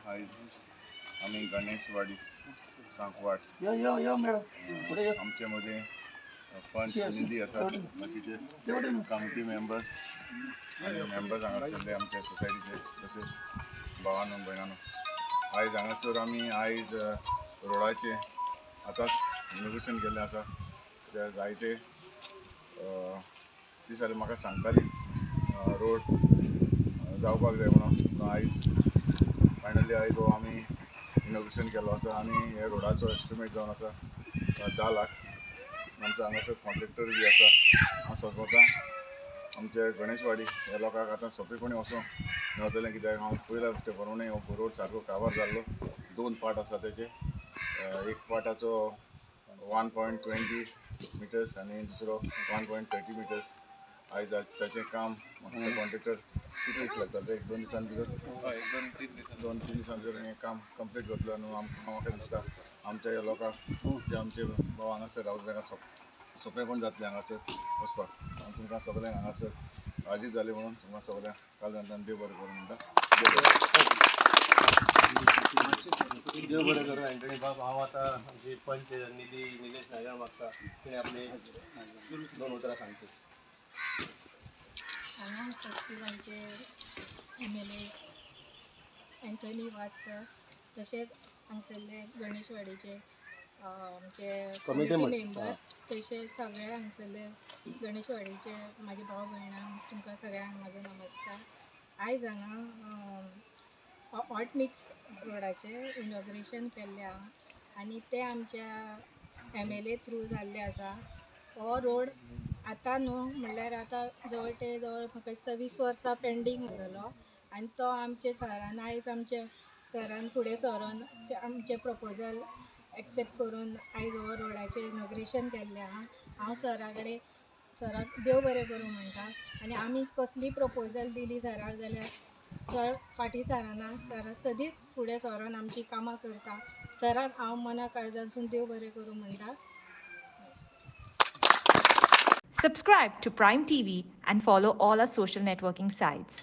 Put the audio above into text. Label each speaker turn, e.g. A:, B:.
A: आयज आमी गणेशवाडी सांकवाड आमचे मदें पंच निधी आसात, बाकीचे कमिटी मेंबर्स आनी मेंबर्स हांगासरले आमच्या सोसायटीचे, तशेंच भावांनो भयणांनो, आयज हांगासर आमी आयज रोडाचे आतांच इनोग्रेशन केल्लें आसा. ते जायते दीस जाले म्हाका सांगताली रोड जावपाक जाय म्हणून. आयज फायनली आयज हो आमी इनोग्रेशन केलो आसा आनी हे रोडाचो एस्टिमेट जावन आसा 10 लाख. आमचो हांगासर कॉन्ट्रॅक्टर बी आसा. हांव स्वता आमचे गणेशवाडी ह्या लोकांक आतां सोंपेपणी वचूंक मेळटलें, कित्याक हांव पयला ते प्रमाणे हो रोड सारको काबार जाल्लो. 2 पार्ट आसा तेजे. एक पार्टाचो 1.20 मिटर्स आनी दुसरो 1.30 मिटर्स. आयज ताचें काम म्हाका कॉन्ट्रॅक्टर कितले दीस लागतले? 1-2 दिसां भितर 2-3 दिसां भितर हें काम कंप्लीट जातलें. आनी म्हाका दिसता आमच्या ह्या लोकांक जे आमचे भाव हांगासर रावता तांकां सोंपेपण जातलें हांगासर वचपाक. हांव तुमकां सगळ्यांक हांगासर राजीव जाले म्हणून तुमकां सगळ्यांक काळजांतल्यान देव बरें करूं म्हणटा.
B: देव बरें करूं. एंटनी बाब, हांव आतां आमचे पंच निलेश नागर मागता तिणें आपली 2 उतरां सांगता.
C: हांगा उपस्थितांचे MLA एंथनी वाज सर, तशेंच हांगसरले गणेशवाडीचे आमचे कमिटी मेंबर, तशेंच सगळे हांगसरले गणेशवाडीचे म्हाजे भाव भयणां, तुमकां सगळ्यांक म्हाजो नमस्कार. आयज हांगा हॉट मिक्स रोडाचे इनॉग्रेशन केल्लें आहा आनी तें आमच्या MLA थ्रू जाल्लें आसा. हो रोड आतां न्हू म्हणल्यार आतां जवळ ते जवळ म्हाका दिसता 20 वर्सां पेंडींग उरलेलो आनी तो आमचे सरान आयज आमचे सरान फुडें सरोन ते आमचे प्रपोजल एक्सेप्ट करून आयज हो रोडाचें इनॉग्रेशन केल्लें आहा. हांव सराक देव बरें करूं म्हणटा. आनी आमी कसली प्रपोजल दिली सराक जाल्यार सर फाटीं सराना. सर सदींच फुडें सरोन आमची कामां करता. सराक हांव मना काळजांतसून देव बरें करूं म्हणटा.
D: Subscribe to Prime TV and follow all our social networking sites.